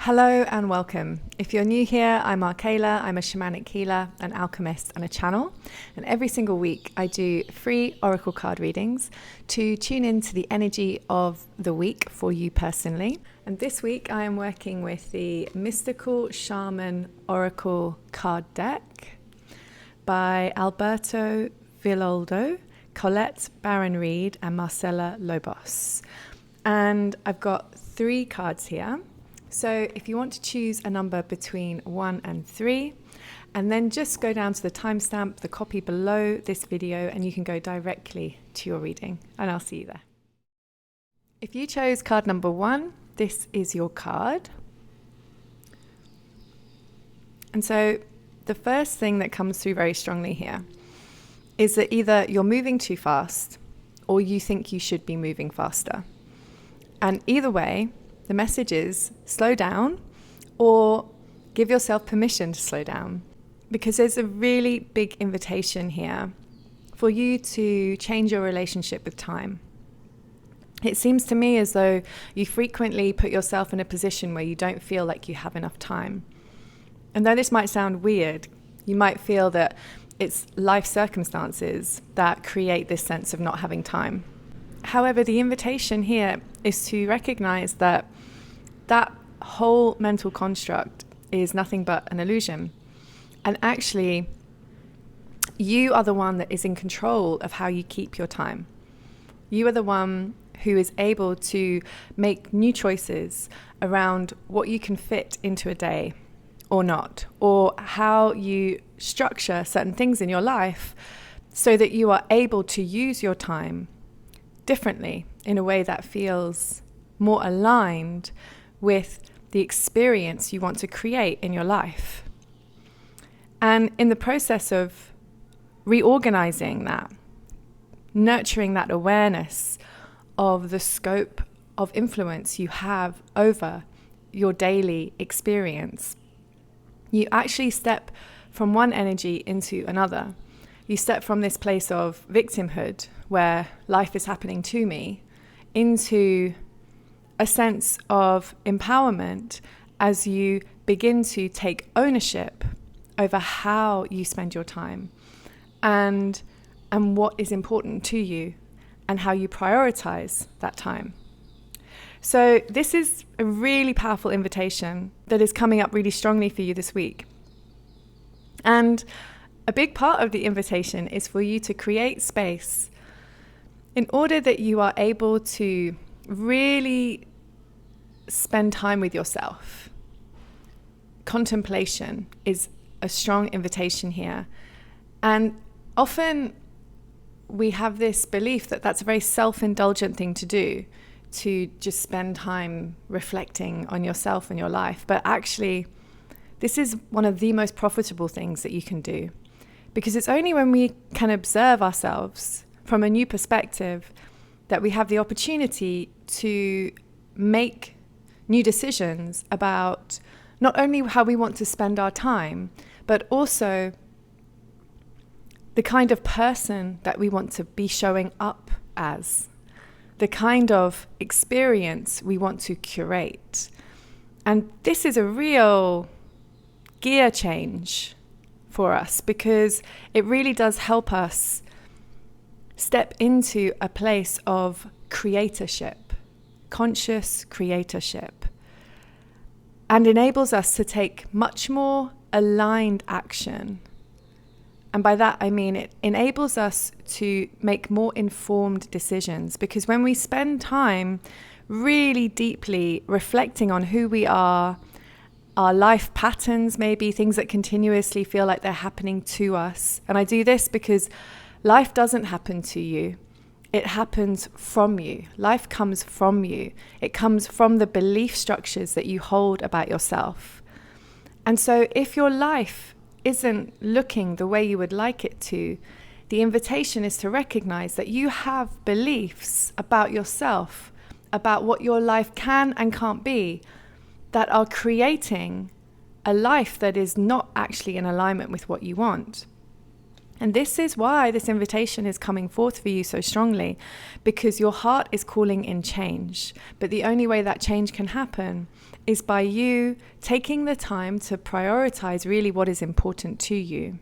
Hello and welcome. If you're new here, I'm Arkayla. I'm a shamanic healer, an alchemist, and a channel. And every single week, I do free oracle card readings to tune into the energy of the week for you personally. And this week, I am working with the Mystical Shaman Oracle card deck by Alberto Villoldo, Colette Barron-Reed, and Marcela Lobos. And I've got 3 cards here. So if you want to choose a number between 1 and 3, and then just go down to the timestamp, the copy below this video, and you can go directly to your reading, and I'll see you there. If you chose card number 1, this is your card. And so the first thing that comes through very strongly here is that either you're moving too fast or you think you should be moving faster. And either way, the message is slow down or give yourself permission to slow down, because there's a really big invitation here for you to change your relationship with time. It seems to me as though you frequently put yourself in a position where you don't feel like you have enough time. And though this might sound weird, you might feel that it's life circumstances that create this sense of not having time. However, the invitation here is to recognize that that whole mental construct is nothing but an illusion. And actually, you are the one that is in control of how you keep your time. You are the one who is able to make new choices around what you can fit into a day or not, or how you structure certain things in your life so that you are able to use your time differently in a way that feels more aligned with the experience you want to create in your life. And in the process of reorganizing that, nurturing that awareness of the scope of influence you have over your daily experience, you actually step from one energy into another. You step from this place of victimhood, where life is happening to me, into a sense of empowerment as you begin to take ownership over how you spend your time and what is important to you and how you prioritize that time. So this is a really powerful invitation that is coming up really strongly for you this week. And a big part of the invitation is for you to create space in order that you are able to really spend time with yourself. Contemplation is a strong invitation here. And often we have this belief that that's a very self-indulgent thing to do, to just spend time reflecting on yourself and your life. But actually, this is one of the most profitable things that you can do, because it's only when we can observe ourselves from a new perspective that we have the opportunity to make new decisions about not only how we want to spend our time, but also the kind of person that we want to be showing up as, the kind of experience we want to curate. And this is a real gear change for us, because it really does help us step into a place of creatorship, conscious creatorship, and enables us to take much more aligned action. And by that, I mean it enables us to make more informed decisions, because when we spend time really deeply reflecting on who we are, our life patterns, maybe things that continuously feel like they're happening to us. And I do this because life doesn't happen to you. It happens from you. Life comes from you. It comes from the belief structures that you hold about yourself. And so if your life isn't looking the way you would like it to, the invitation is to recognize that you have beliefs about yourself, about what your life can and can't be, that are creating a life that is not actually in alignment with what you want. And this is why this invitation is coming forth for you so strongly, because your heart is calling in change. But the only way that change can happen is by you taking the time to prioritize really what is important to you.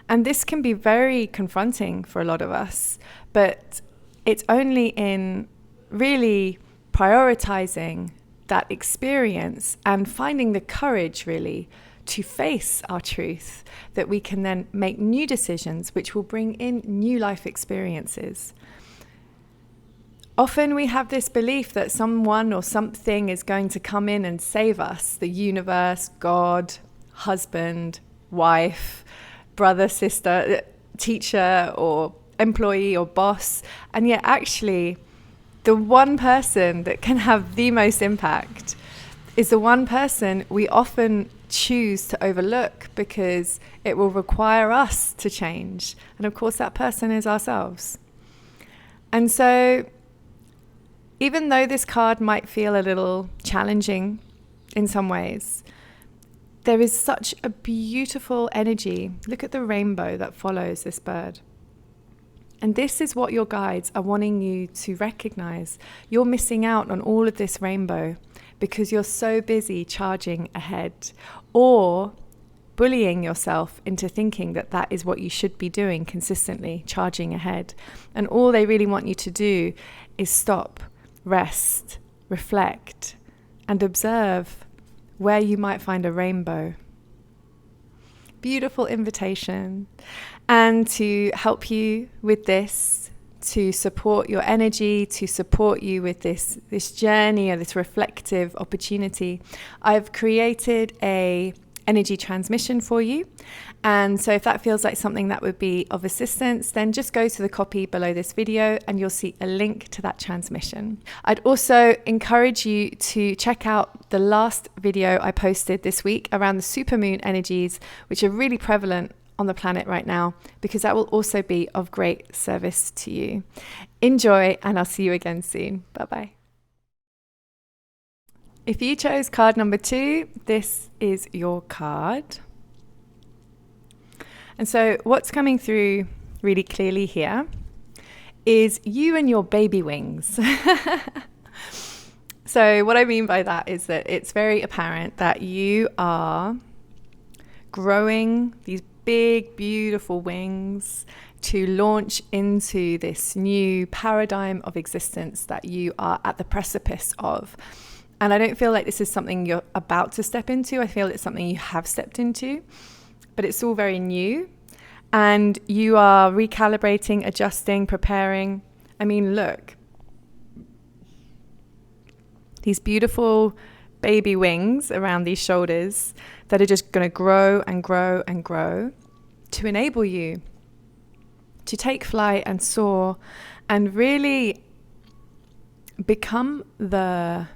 And this can be very confronting for a lot of us, but it's only in really prioritizing that experience and finding the courage really to face our truth that we can then make new decisions which will bring in new life experiences. Often we have this belief that someone or something is going to come in and save us, the universe, God, husband, wife, brother, sister, teacher, or employee or boss. And yet actually the one person that can have the most impact is the one person we often choose to overlook because it will require us to change. And of course, that person is ourselves. And so, even though this card might feel a little challenging in some ways, there is such a beautiful energy. Look at the rainbow that follows this bird. And this is what your guides are wanting you to recognize. You're missing out on all of this rainbow because you're so busy charging ahead or bullying yourself into thinking that that is what you should be doing consistently, charging ahead. And all they really want you to do is stop, rest, reflect, and observe where you might find a rainbow. Beautiful invitation. And to help you with this, to support your energy, to support you with this journey or this reflective opportunity, I've created a energy transmission for you. And so if that feels like something that would be of assistance, then just go to the copy below this video and you'll see a link to that transmission. I'd also encourage you to check out the last video I posted this week around the supermoon energies, which are really prevalent on the planet right now, because that will also be of great service to you. Enjoy, and I'll see you again soon. Bye-bye. If you chose card number 2, this is your card. And so what's coming through really clearly here is you and your baby wings. So what I mean by that is that it's very apparent that you are growing these big, beautiful wings to launch into this new paradigm of existence that you are at the precipice of. And I don't feel like this is something you're about to step into. I feel it's something you have stepped into, but it's all very new. And you are recalibrating, adjusting, preparing. I mean, look, these beautiful baby wings around these shoulders that are just going to grow and grow and grow to enable you to take flight and soar and really become the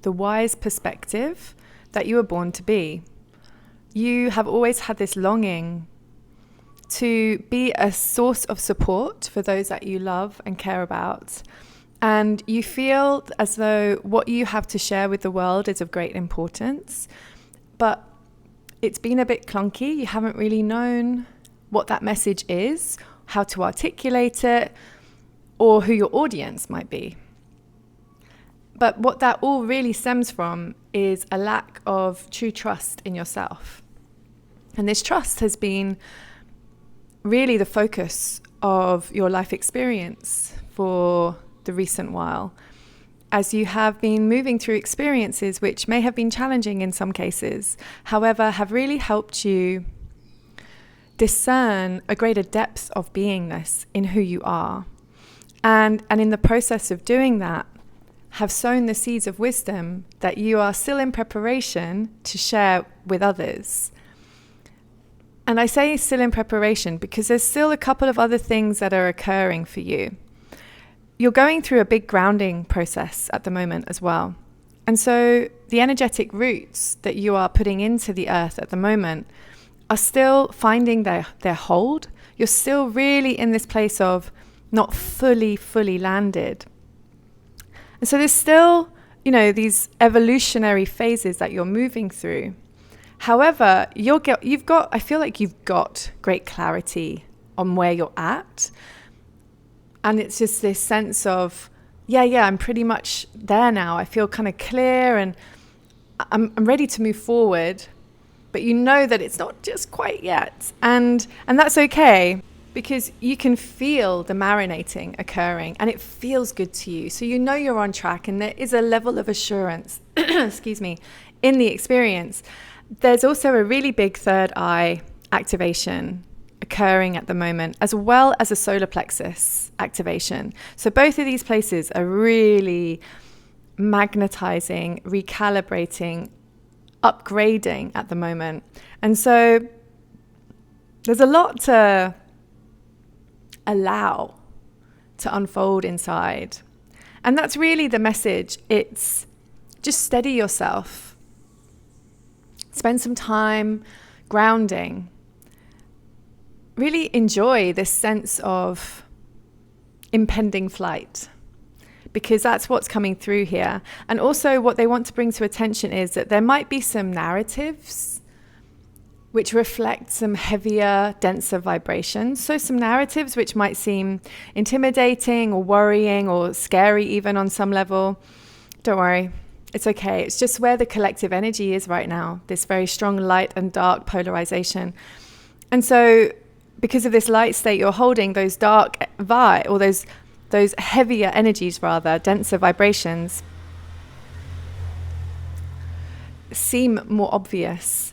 wise perspective that you were born to be. You have always had this longing to be a source of support for those that you love and care about. And you feel as though what you have to share with the world is of great importance, but it's been a bit clunky. You haven't really known what that message is, how to articulate it, or who your audience might be. But what that all really stems from is a lack of true trust in yourself. And this trust has been really the focus of your life experience for the recent while, as you have been moving through experiences which may have been challenging in some cases, however, have really helped you discern a greater depth of beingness in who you are. And in the process of doing that, have sown the seeds of wisdom that you are still in preparation to share with others. And I say still in preparation because there's still a couple of other things that are occurring for you. You're going through a big grounding process at the moment as well. And so the energetic roots that you are putting into the earth at the moment are still finding their hold. You're still really in this place of not fully landed. And so there's still, these evolutionary phases that you're moving through. However, I feel like you've got great clarity on where you're at. And it's just this sense of, yeah, I'm pretty much there now. I feel kind of clear and I'm ready to move forward. But you know that it's not just quite yet. And that's okay, because you can feel the marinating occurring and it feels good to you. So you know you're on track, and there is a level of assurance, excuse me, in the experience. There's also a really big third eye activation occurring at the moment, as well as a solar plexus activation. So both of these places are really magnetizing, recalibrating, upgrading at the moment. And so there's a lot to allow to unfold inside. And that's really the message. It's just steady yourself. Spend some time grounding. Really enjoy this sense of impending flight, because that's what's coming through here. And also what they want to bring to attention is that there might be some narratives which reflect some heavier, denser vibrations. So some narratives which might seem intimidating or worrying or scary even on some level. Don't worry, it's okay. It's just where the collective energy is right now, this very strong light and dark polarization. And so because of this light state you're holding, those dark or those heavier energies, rather, denser vibrations, seem more obvious.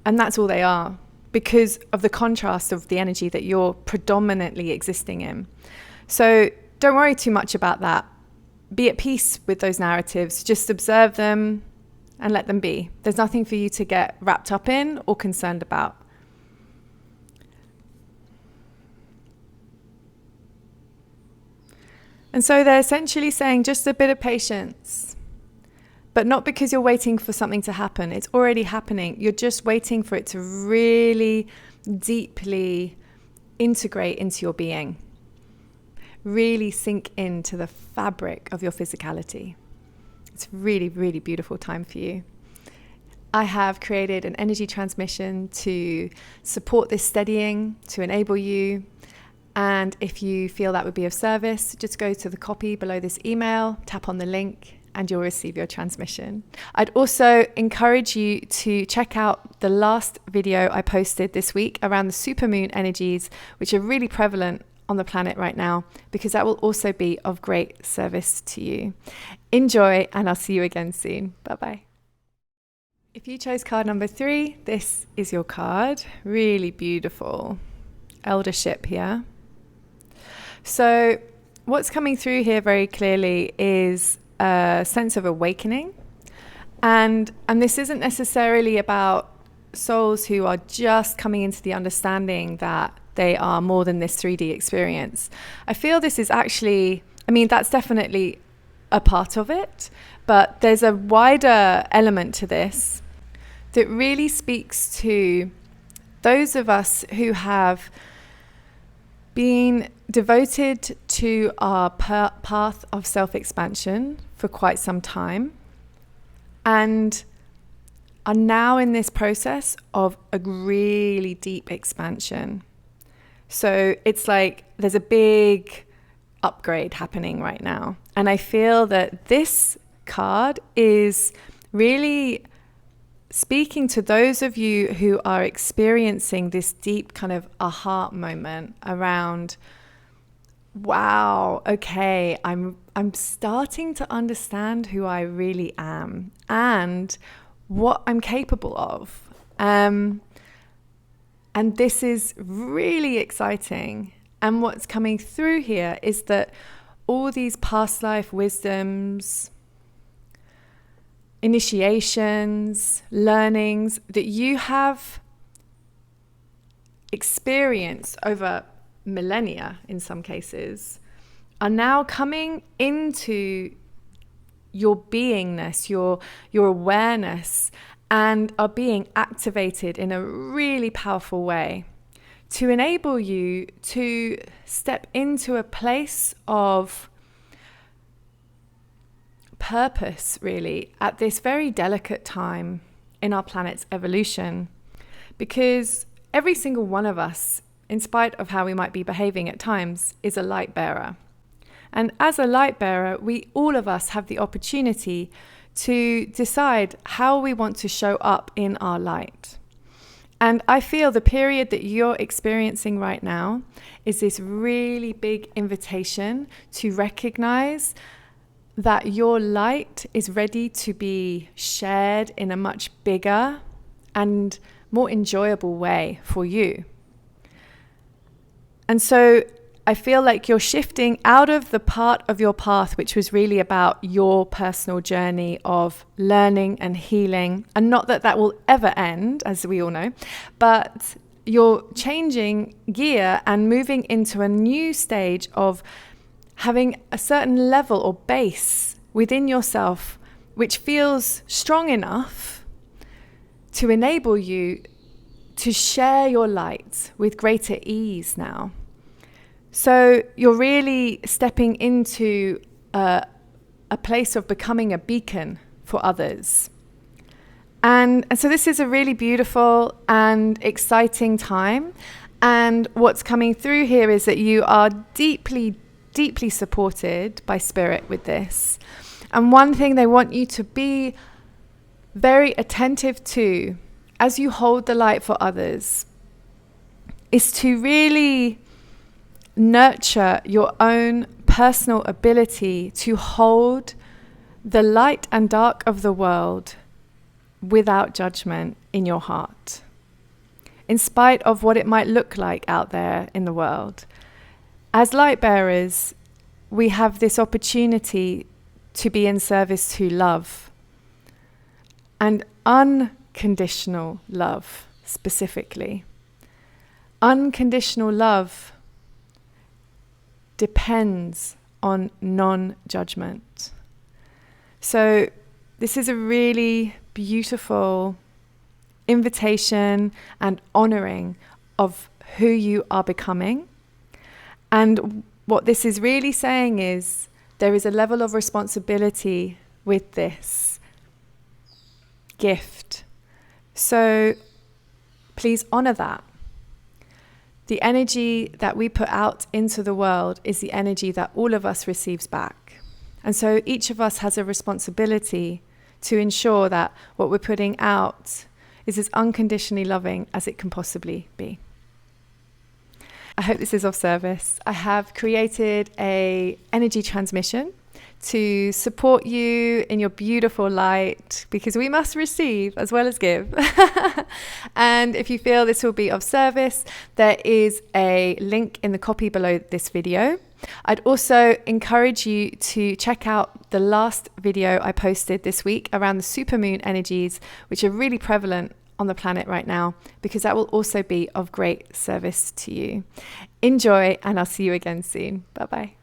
And that's all they are, because of the contrast of the energy that you're predominantly existing in. So don't worry too much about that. Be at peace with those narratives. Just observe them and let them be. There's nothing for you to get wrapped up in or concerned about. And so they're essentially saying just a bit of patience, but not because you're waiting for something to happen. It's already happening. You're just waiting for it to really deeply integrate into your being, really sink into the fabric of your physicality. It's a really, really beautiful time for you. I have created an energy transmission to support this steadying, to enable you. And if you feel that would be of service, just go to the copy below this email, tap on the link, and you'll receive your transmission. I'd also encourage you to check out the last video I posted this week around the supermoon energies, which are really prevalent on the planet right now, because that will also be of great service to you. Enjoy, and I'll see you again soon. Bye-bye. If you chose card number 3, this is your card. Really beautiful eldership here. So what's coming through here very clearly is a sense of awakening. And this isn't necessarily about souls who are just coming into the understanding that they are more than this 3D experience. I feel this is actually, that's definitely a part of it, but there's a wider element to this that really speaks to those of us who have been devoted to our path of self-expansion for quite some time and are now in this process of a really deep expansion. So it's like there's a big upgrade happening right now. And I feel that this card is really speaking to those of you who are experiencing this deep kind of aha moment around, wow, okay, I'm starting to understand who I really am and what I'm capable of. And this is really exciting. And what's coming through here is that all these past life wisdoms, initiations, learnings that you have experienced over millennia in some cases are now coming into your beingness, your awareness, and are being activated in a really powerful way to enable you to step into a place of purpose, really, at this very delicate time in our planet's evolution. Because every single one of us in spite of how we might be behaving at times, is a light bearer. And as a light bearer, all of us have the opportunity to decide how we want to show up in our light. And I feel the period that you're experiencing right now is this really big invitation to recognize that your light is ready to be shared in a much bigger and more enjoyable way for you. And so I feel like you're shifting out of the part of your path which was really about your personal journey of learning and healing, and not that that will ever end, as we all know, but you're changing gear and moving into a new stage of having a certain level or base within yourself which feels strong enough to enable you to share your light with greater ease now. So you're really stepping into a place of becoming a beacon for others. And so this is a really beautiful and exciting time. And what's coming through here is that you are deeply, deeply supported by Spirit with this. And one thing they want you to be very attentive to as you hold the light for others is to really nurture your own personal ability to hold the light and dark of the world without judgment in your heart, in spite of what it might look like out there in the world. As light bearers, we have this opportunity to be in service to love, and unconditional love specifically. Unconditional love depends on non-judgment. So this is a really beautiful invitation and honoring of who you are becoming. And what this is really saying is there is a level of responsibility with this gift. So please honor that. The energy that we put out into the world is the energy that all of us receives back. And so each of us has a responsibility to ensure that what we're putting out is as unconditionally loving as it can possibly be. I hope this is of service. I have created an energy transmission to support you in your beautiful light, because we must receive as well as give. And if you feel this will be of service, there is a link in the copy below this video. I'd also encourage you to check out the last video I posted this week around the supermoon energies, which are really prevalent on the planet right now, because that will also be of great service to you. Enjoy, and I'll see you again soon. Bye-bye.